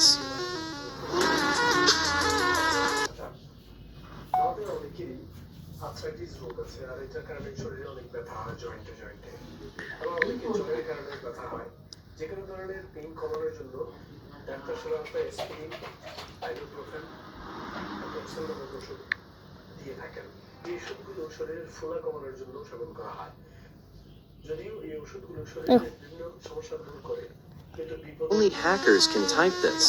this. আমাদের অনেকেরই arthritis রোগ আছে আর এটার কারণে শরীরে অনেক ব্যথা হয় জয়েন্টে জয়েন্টে আবার অনেকে জয়েন্টের কারণে ব্যথা হয় যে কোনো ধরনের পেইন কমানোর জন্য ডাক্তার সাধারণত অ্যাসপিরিন আইবুপ্রোফেন টক্সিন নামক ওষুধ দিয়ে থাকেন এই ওষুধগুলো শরীরের ফোলা কমানোর জন্য সেবন করা হয় যদিও এই ওষুধগুলো শরীরের বিভিন্ন সমস্যা দূর করে কিন্তু বিপদ Only hackers can type this.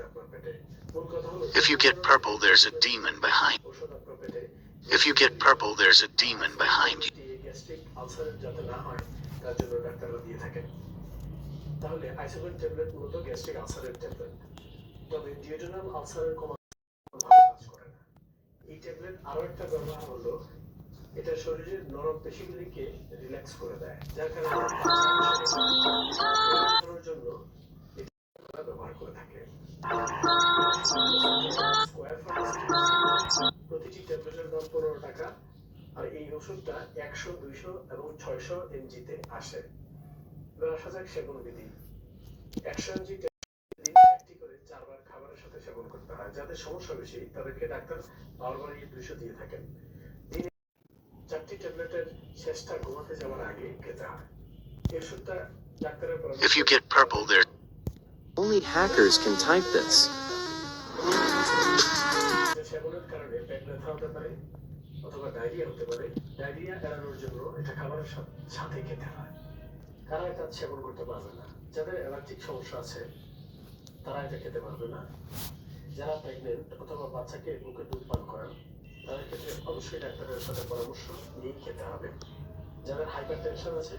আপনার পেটে মূল কথা হলো If you get purple, there's a demon behind. ওষুধ আপনার পেটে If you get purple, there's a demon behind you. Gastric ulcer যাতে না হয় তার জন্য ডাক্তাররা দিয়ে থাকেন তাহলে আইসোবেন ট্যাবলেট মূলত গ্যাস্ট্রিক আলসারের ট্যাবলেট তবে ডিওডোনাল আলসারের কমানো ভালো কাজ করে না এই ট্যাবলেট আরো একটা ব্যবহার হলো এটা শরীরের নরম পেশিগুলিকে রিল্যাক্স করে দেয় যার কারণে জন্য এটা ব্যবহার করে থাকে প্রতিটি ট্যাবলেটের দাম 15 টাকা আর এই ওষুধটা 100, 200 এবং 600 mg-তে আসে এবার আসা যাক সেবন বিধি 100 mg দিন একটি করে 4 বার খাবারের সাথে সেবন করতে হয় যাদের সমস্যা বেশি তাদেরকে ডাক্তার বারবার 200 দিয়ে থাকেন দিনে 4টি ট্যাবলেটের শেষটা ঘুমাতে যাওয়ার আগে খেতে হয় এই ওষুধটা ডাক্তারের পরামর্শ If you get purple, there's Only hackers can type this. সেবনের কারণে পেট ব্যথা হতে পারে অথবা ডায়রিয়া হতে পারে ডায়রিয়া এড়ানোর জন্য এটা খাবারের সাথে খেতে হয় কারা এটা সেবন করতে পারবে না যাদের অ্যালার্জিক সমস্যা আছে তারা এটা খেতে পারবে না যারা প্রেগনেন্ট অথবা বাচ্চাকে বুকে দুধ পান করান তাদের ক্ষেত্রে অবশ্যই ডাক্তারের সাথে পরামর্শ নিয়েই খেতে হবে যাদের হাইপার টেনশন আছে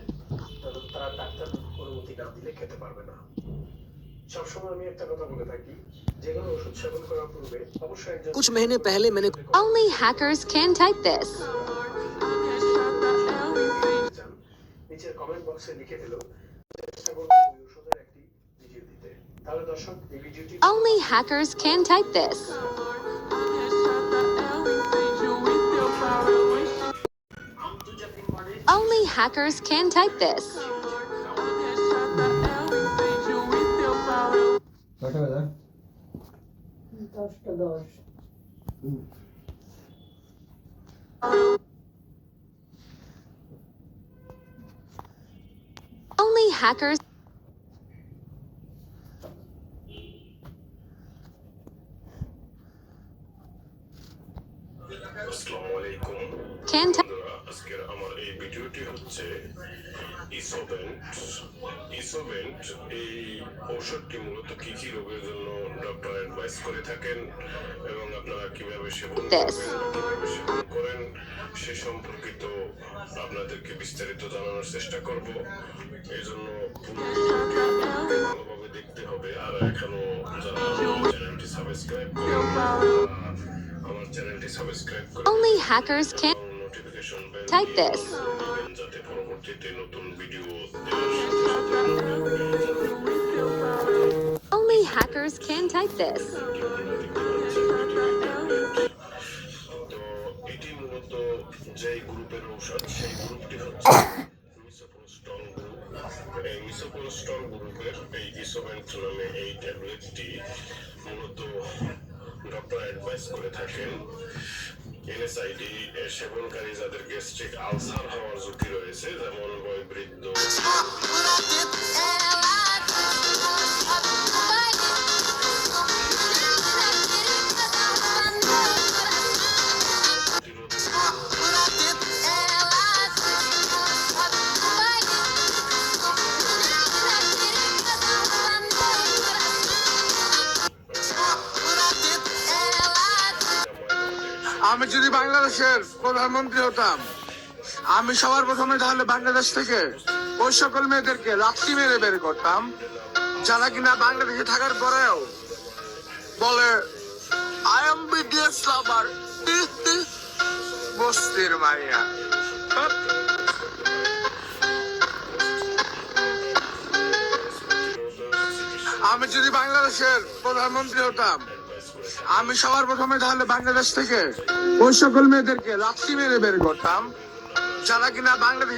তারা ডাক্তার অনুমতি না দিলে খেতে পারবে না সবসময় আমি একটা কথা বলে থাকি যে কোনো ওষুধ সেবন করার পূর্বে অবশ্যই একজন कुछ महीने पहले मैंने Only hackers can type this. নিচের কমেন্ট বক্সে লিখে দিল চেষ্টা করব ওই ওষুধের একটি ভিডিও দিতে তাহলে দর্শক এই ভিডিওটি Only hackers can type this. Only hackers can type this. কটা বাজে 10:10 Only hackers আসসালামু আলাইকুম can type. আজকের আমার এই ভিডিওটি হচ্ছে ইসোভেন্ট এই ঔষধটি মূলত কি কি রোগের জন্য ডক্টর অ্যাডভাইস করে থাকেন এবং আপনারা কিভাবে সেবন করেন সে সম্পর্কিত আপনাদেরকে বিস্তারিত জানানোর চেষ্টা করব এই জন্য ভালোভাবে দেখতে হবে আর এখনো যারা চ্যানেলটি সাবস্ক্রাইব করেন আমার চ্যানেলটি সাবস্ক্রাইব করে Only hackers can notification bell type this. যাতে পরবর্তীতে নতুন video Only hackers can type this. তো এটি মূলত যে গ্রুপের ঔষধ সেই গ্রুপটি হচ্ছে মিসোপ্রোস্টল গ্রুপ এই মিসোপ্রোস্টল গ্রুপের এই ইসোভেন্ট নামে এই ট্যাবলেটটি মূলত ডক্টর অ্যাডভাইস করে থাকেন এনএসআইডি সেবনকারী যাদের গ্যাস্ট্রিক আলসার হওয়ার ঝুঁকি রয়েছে যেমন বয়োবৃদ্ধ আমি যদি বাংলাদেশের প্রধানমন্ত্রী হতাম আমি সবার প্রথমে তাহলে বাংলাদেশ থেকে ওই সকল মেয়েদেরকে লাথি মেরে বের করতাম যারা কিনা বাংলাদেশে থাকার পরেও বলে আই এম বিডিএস লাভার বস্তির মাইয়া আমি যদি বাংলাদেশের প্রধানমন্ত্রী হতাম আমি সবার প্রথমে তাহলে বাংলাদেশ থেকে ওই সকল মেয়েদেরকে লাথি মেরে বের করতাম যারা কিনা বাংলাদেশে